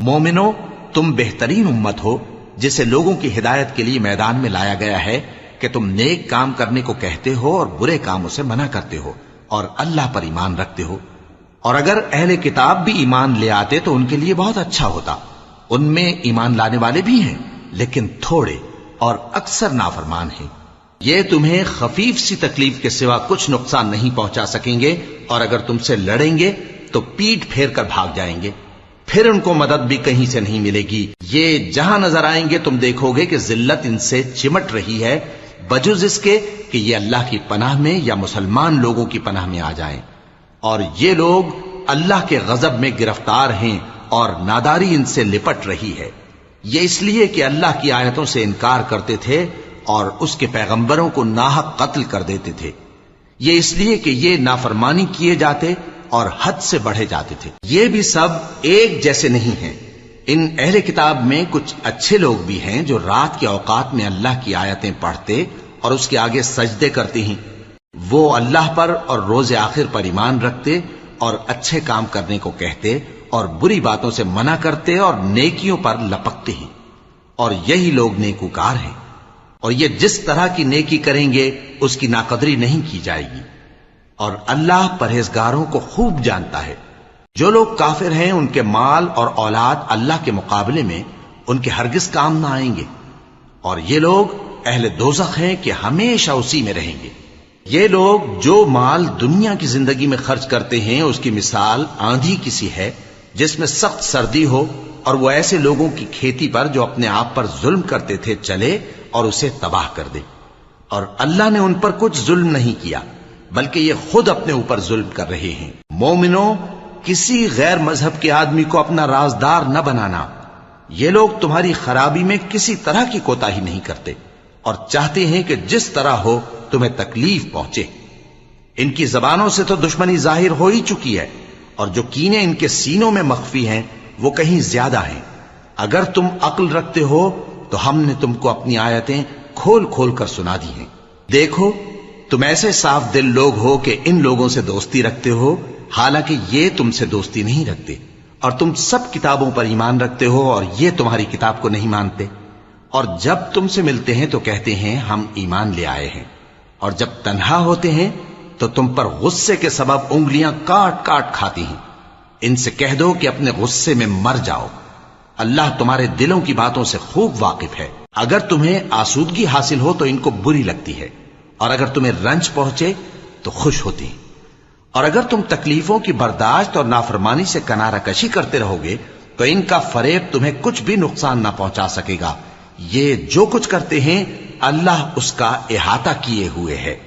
مومنو، تم بہترین امت ہو جسے لوگوں کی ہدایت کے لیے میدان میں لایا گیا ہے کہ تم نیک کام کرنے کو کہتے ہو اور برے کاموں سے منع کرتے ہو اور اللہ پر ایمان رکھتے ہو۔ اور اگر اہل کتاب بھی ایمان لے آتے تو ان کے لیے بہت اچھا ہوتا، ان میں ایمان لانے والے بھی ہیں لیکن تھوڑے اور اکثر نافرمان ہیں۔ یہ تمہیں خفیف سی تکلیف کے سوا کچھ نقصان نہیں پہنچا سکیں گے، اور اگر تم سے لڑیں گے تو پیٹ پھیر کر بھاگ جائیں گے، پھر ان کو مدد بھی کہیں سے نہیں ملے گی۔ یہ جہاں نظر آئیں گے تم دیکھو گے کہ ذلت ان سے چمٹ رہی ہے، بجز اس کے کہ یہ اللہ کی پناہ میں یا مسلمان لوگوں کی پناہ میں آ جائیں۔ اور یہ لوگ اللہ کے غضب میں گرفتار ہیں اور ناداری ان سے لپٹ رہی ہے۔ یہ اس لیے کہ اللہ کی آیتوں سے انکار کرتے تھے اور اس کے پیغمبروں کو ناحق قتل کر دیتے تھے۔ یہ اس لیے کہ یہ نافرمانی کیے جاتے اور حد سے بڑھے جاتے تھے۔ یہ بھی سب ایک جیسے نہیں ہیں۔ ان اہل کتاب میں کچھ اچھے لوگ بھی ہیں جو رات کے اوقات میں اللہ کی آیتیں پڑھتے اور اس کے آگے سجدے کرتے ہیں۔ وہ اللہ پر اور روز آخر پر ایمان رکھتے اور اچھے کام کرنے کو کہتے اور بری باتوں سے منع کرتے اور نیکیوں پر لپکتے ہیں، اور یہی لوگ نیکوکار ہیں۔ اور یہ جس طرح کی نیکی کریں گے اس کی ناقدری نہیں کی جائے گی، اور اللہ پرہیزگاروں کو خوب جانتا ہے۔ جو لوگ کافر ہیں ان کے مال اور اولاد اللہ کے مقابلے میں ان کے ہرگز کام نہ آئیں گے، اور یہ لوگ اہل دوزخ ہیں کہ ہمیشہ اسی میں رہیں گے۔ یہ لوگ جو مال دنیا کی زندگی میں خرچ کرتے ہیں اس کی مثال آندھی کسی ہے جس میں سخت سردی ہو، اور وہ ایسے لوگوں کی کھیتی پر جو اپنے آپ پر ظلم کرتے تھے چلے اور اسے تباہ کر دے۔ اور اللہ نے ان پر کچھ ظلم نہیں کیا بلکہ یہ خود اپنے اوپر ظلم کر رہے ہیں۔ مومنو، کسی غیر مذہب کے آدمی کو اپنا رازدار نہ بنانا۔ یہ لوگ تمہاری خرابی میں کسی طرح کی کوتاہی نہیں کرتے اور چاہتے ہیں کہ جس طرح ہو تمہیں تکلیف پہنچے۔ ان کی زبانوں سے تو دشمنی ظاہر ہو ہی چکی ہے، اور جو کینے ان کے سینوں میں مخفی ہیں وہ کہیں زیادہ ہیں۔ اگر تم عقل رکھتے ہو تو ہم نے تم کو اپنی آیتیں کھول کھول کر سنا دی ہیں۔ دیکھو، تم ایسے صاف دل لوگ ہو کہ ان لوگوں سے دوستی رکھتے ہو حالانکہ یہ تم سے دوستی نہیں رکھتے، اور تم سب کتابوں پر ایمان رکھتے ہو اور یہ تمہاری کتاب کو نہیں مانتے۔ اور جب تم سے ملتے ہیں تو کہتے ہیں ہم ایمان لے آئے ہیں، اور جب تنہا ہوتے ہیں تو تم پر غصے کے سبب انگلیاں کاٹ کاٹ کھاتی ہیں۔ ان سے کہہ دو کہ اپنے غصے میں مر جاؤ، اللہ تمہارے دلوں کی باتوں سے خوب واقف ہے۔ اگر تمہیں آسودگی حاصل ہو تو ان کو بری لگتی ہے، اور اگر تمہیں رنج پہنچے تو خوش ہوتی ہیں۔ اور اگر تم تکلیفوں کی برداشت اور نافرمانی سے کنارہ کشی کرتے رہو گے تو ان کا فریب تمہیں کچھ بھی نقصان نہ پہنچا سکے گا۔ یہ جو کچھ کرتے ہیں اللہ اس کا احاطہ کیے ہوئے ہے۔